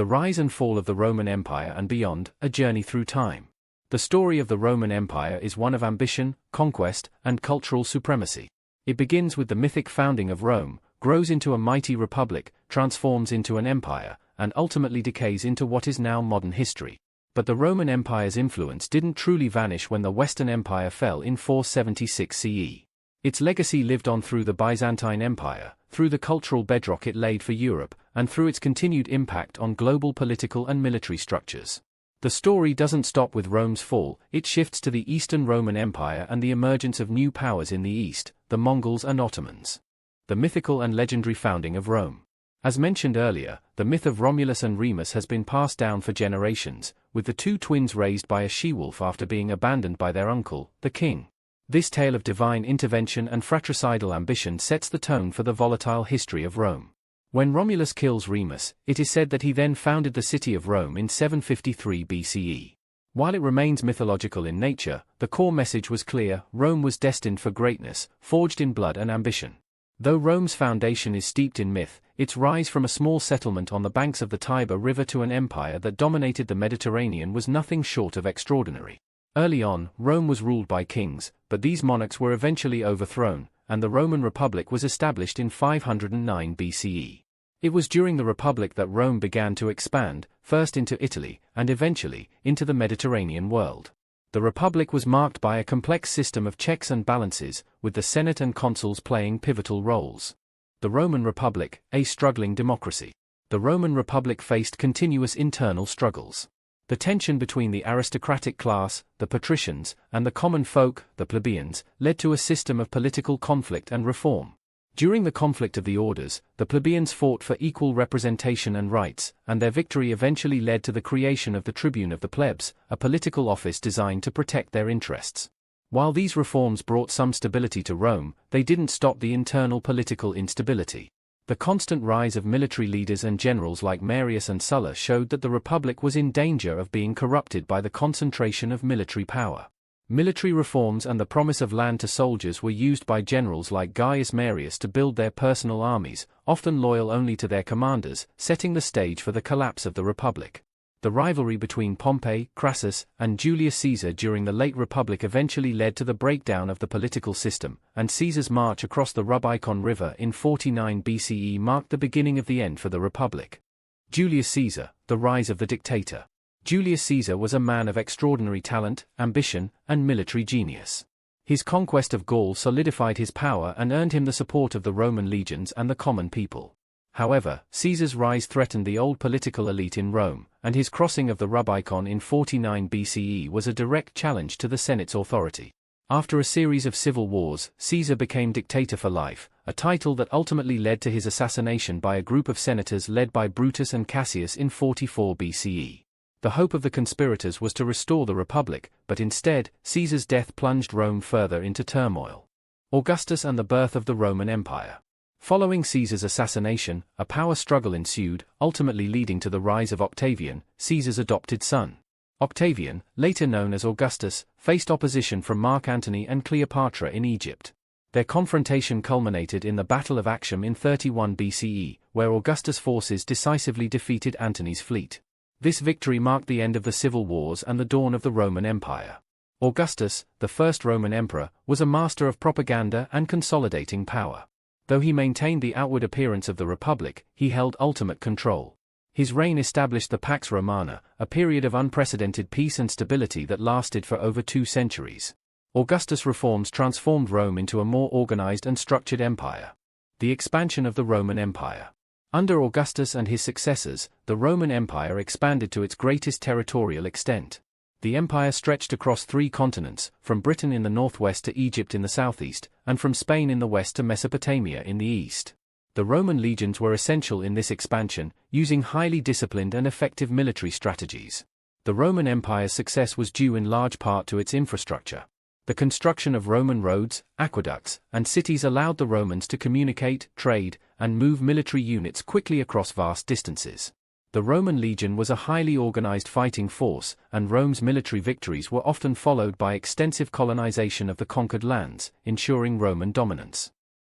The Rise and Fall of the Roman Empire and Beyond, A Journey Through Time. The story of the Roman Empire is one of ambition, conquest, and cultural supremacy. It begins with the mythic founding of Rome, grows into a mighty republic, transforms into an empire, and ultimately decays into what is now modern history. But the Roman Empire's influence didn't truly vanish when the Western Empire fell in 476 CE. Its legacy lived on through the Byzantine Empire, through the cultural bedrock it laid for Europe, and through its continued impact on global political and military structures. The story doesn't stop with Rome's fall, it shifts to the Eastern Roman Empire and the emergence of new powers in the East, the Mongols and Ottomans. The mythical and legendary founding of Rome. As mentioned earlier, the myth of Romulus and Remus has been passed down for generations, with the two twins raised by a she-wolf after being abandoned by their uncle, the king. This tale of divine intervention and fratricidal ambition sets the tone for the volatile history of Rome. When Romulus kills Remus, it is said that he then founded the city of Rome in 753 BCE. While it remains mythological in nature, the core message was clear: Rome was destined for greatness, forged in blood and ambition. Though Rome's foundation is steeped in myth, its rise from a small settlement on the banks of the Tiber River to an empire that dominated the Mediterranean was nothing short of extraordinary. Early on, Rome was ruled by kings, but these monarchs were eventually overthrown, and the Roman Republic was established in 509 BCE. It was during the Republic that Rome began to expand, first into Italy, and eventually, into the Mediterranean world. The Republic was marked by a complex system of checks and balances, with the Senate and consuls playing pivotal roles. The Roman Republic, a struggling democracy. The Roman Republic faced continuous internal struggles. The tension between the aristocratic class, the patricians, and the common folk, the plebeians, led to a system of political conflict and reform. During the conflict of the orders, the plebeians fought for equal representation and rights, and their victory eventually led to the creation of the tribune of the plebs, a political office designed to protect their interests. While these reforms brought some stability to Rome, they didn't stop the internal political instability. The constant rise of military leaders and generals like Marius and Sulla showed that the Republic was in danger of being corrupted by the concentration of military power. Military reforms and the promise of land to soldiers were used by generals like Gaius Marius to build their personal armies, often loyal only to their commanders, setting the stage for the collapse of the Republic. The rivalry between Pompey, Crassus, and Julius Caesar during the late Republic eventually led to the breakdown of the political system, and Caesar's march across the Rubicon River in 49 BCE marked the beginning of the end for the Republic. Julius Caesar, the rise of the dictator. Julius Caesar was a man of extraordinary talent, ambition, and military genius. His conquest of Gaul solidified his power and earned him the support of the Roman legions and the common people. However, Caesar's rise threatened the old political elite in Rome, and his crossing of the Rubicon in 49 BCE was a direct challenge to the Senate's authority. After a series of civil wars, Caesar became dictator for life, a title that ultimately led to his assassination by a group of senators led by Brutus and Cassius in 44 BCE. The hope of the conspirators was to restore the Republic, but instead, Caesar's death plunged Rome further into turmoil. Augustus and the birth of the Roman Empire. Following Caesar's assassination, a power struggle ensued, ultimately leading to the rise of Octavian, Caesar's adopted son. Octavian, later known as Augustus, faced opposition from Mark Antony and Cleopatra in Egypt. Their confrontation culminated in the Battle of Actium in 31 BCE, where Augustus' forces decisively defeated Antony's fleet. This victory marked the end of the civil wars and the dawn of the Roman Empire. Augustus, the first Roman emperor, was a master of propaganda and consolidating power. Though he maintained the outward appearance of the Republic, he held ultimate control. His reign established the Pax Romana, a period of unprecedented peace and stability that lasted for over 2 centuries. Augustus' reforms transformed Rome into a more organized and structured empire. The expansion of the Roman Empire. Under Augustus and his successors, the Roman Empire expanded to its greatest territorial extent. The empire stretched across 3 continents, from Britain in the northwest to Egypt in the southeast, and from Spain in the west to Mesopotamia in the east. The Roman legions were essential in this expansion, using highly disciplined and effective military strategies. The Roman Empire's success was due in large part to its infrastructure. The construction of Roman roads, aqueducts, and cities allowed the Romans to communicate, trade, and move military units quickly across vast distances. The Roman legion was a highly organized fighting force, and Rome's military victories were often followed by extensive colonization of the conquered lands, ensuring Roman dominance.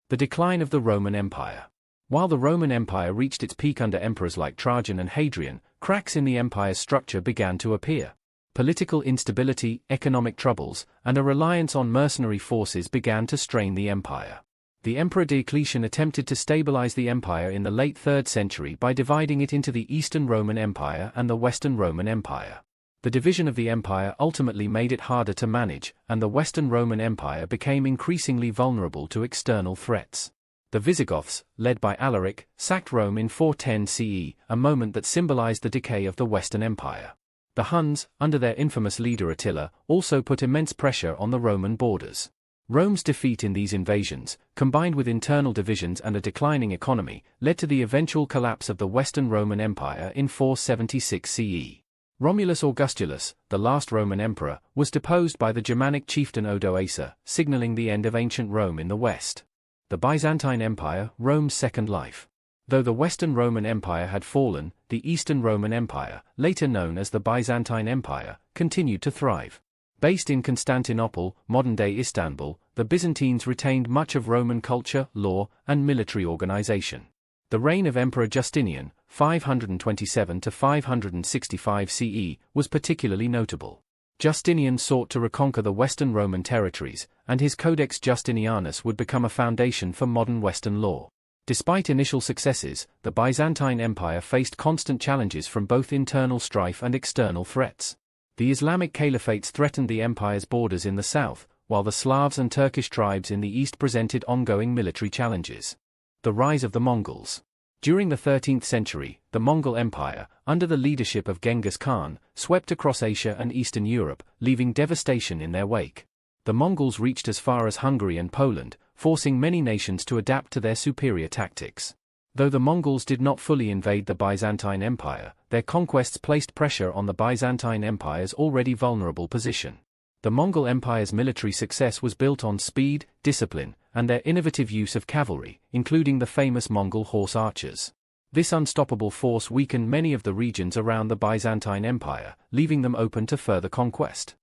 The decline of the Roman Empire. While the Roman Empire reached its peak under emperors like Trajan and Hadrian, cracks in the empire's structure began to appear. Political instability, economic troubles, and a reliance on mercenary forces began to strain the empire. The Emperor Diocletian attempted to stabilize the empire in the late 3rd century by dividing it into the Eastern Roman Empire and the Western Roman Empire. The division of the empire ultimately made it harder to manage, and the Western Roman Empire became increasingly vulnerable to external threats. The Visigoths, led by Alaric, sacked Rome in 410 CE, a moment that symbolized the decay of the Western Empire. The Huns, under their infamous leader Attila, also put immense pressure on the Roman borders. Rome's defeat in these invasions, combined with internal divisions and a declining economy, led to the eventual collapse of the Western Roman Empire in 476 CE. Romulus Augustulus, the last Roman emperor, was deposed by the Germanic chieftain Odoacer, signaling the end of ancient Rome in the west. The Byzantine Empire, Rome's second life. Though the Western Roman Empire had fallen, the Eastern Roman Empire, later known as the Byzantine Empire, continued to thrive. Based in Constantinople, modern-day Istanbul, the Byzantines retained much of Roman culture, law, and military organization. The reign of Emperor Justinian, 527 to 565 CE, was particularly notable. Justinian sought to reconquer the Western Roman territories, and his Codex Justinianus would become a foundation for modern Western law. Despite initial successes, the Byzantine Empire faced constant challenges from both internal strife and external threats. The Islamic caliphates threatened the empire's borders in the south, while the Slavs and Turkish tribes in the east presented ongoing military challenges. The rise of the Mongols. During the 13th century, the Mongol Empire, under the leadership of Genghis Khan, swept across Asia and Eastern Europe, leaving devastation in their wake. The Mongols reached as far as Hungary and Poland, forcing many nations to adapt to their superior tactics. Though the Mongols did not fully invade the Byzantine Empire, their conquests placed pressure on the Byzantine Empire's already vulnerable position. The Mongol Empire's military success was built on speed, discipline, and their innovative use of cavalry, including the famous Mongol horse archers. This unstoppable force weakened many of the regions around the Byzantine Empire, leaving them open to further conquest.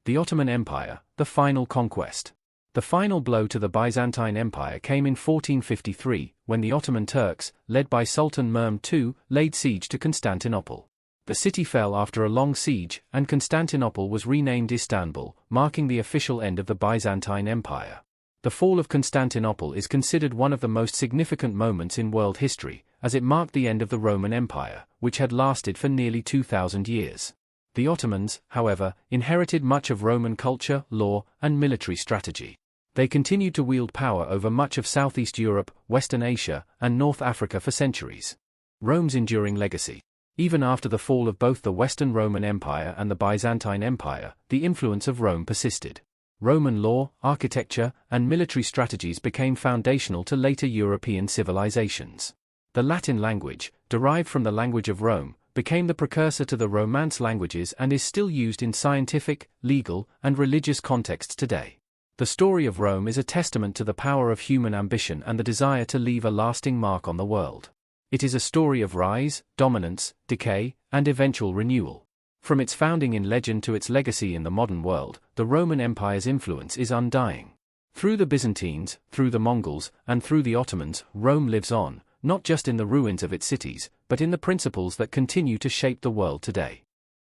The Ottoman Empire, the final conquest. The final blow to the Byzantine Empire came in 1453, when the Ottoman Turks, led by Sultan Mehmed II, laid siege to Constantinople. The city fell after a long siege, and Constantinople was renamed Istanbul, marking the official end of the Byzantine Empire. The fall of Constantinople is considered one of the most significant moments in world history, as it marked the end of the Roman Empire, which had lasted for nearly 2,000 years. The Ottomans, however, inherited much of Roman culture, law, and military strategy. They continued to wield power over much of Southeast Europe, Western Asia, and North Africa for centuries. Rome's enduring legacy. Even after the fall of both the Western Roman Empire and the Byzantine Empire, the influence of Rome persisted. Roman law, architecture, and military strategies became foundational to later European civilizations. The Latin language, derived from the language of Rome, became the precursor to the Romance languages and is still used in scientific, legal, and religious contexts today. The story of Rome is a testament to the power of human ambition and the desire to leave a lasting mark on the world. It is a story of rise, dominance, decay, and eventual renewal. From its founding in legend to its legacy in the modern world, the Roman Empire's influence is undying. Through the Byzantines, through the Mongols, and through the Ottomans, Rome lives on, not just in the ruins of its cities, but in the principles that continue to shape the world today.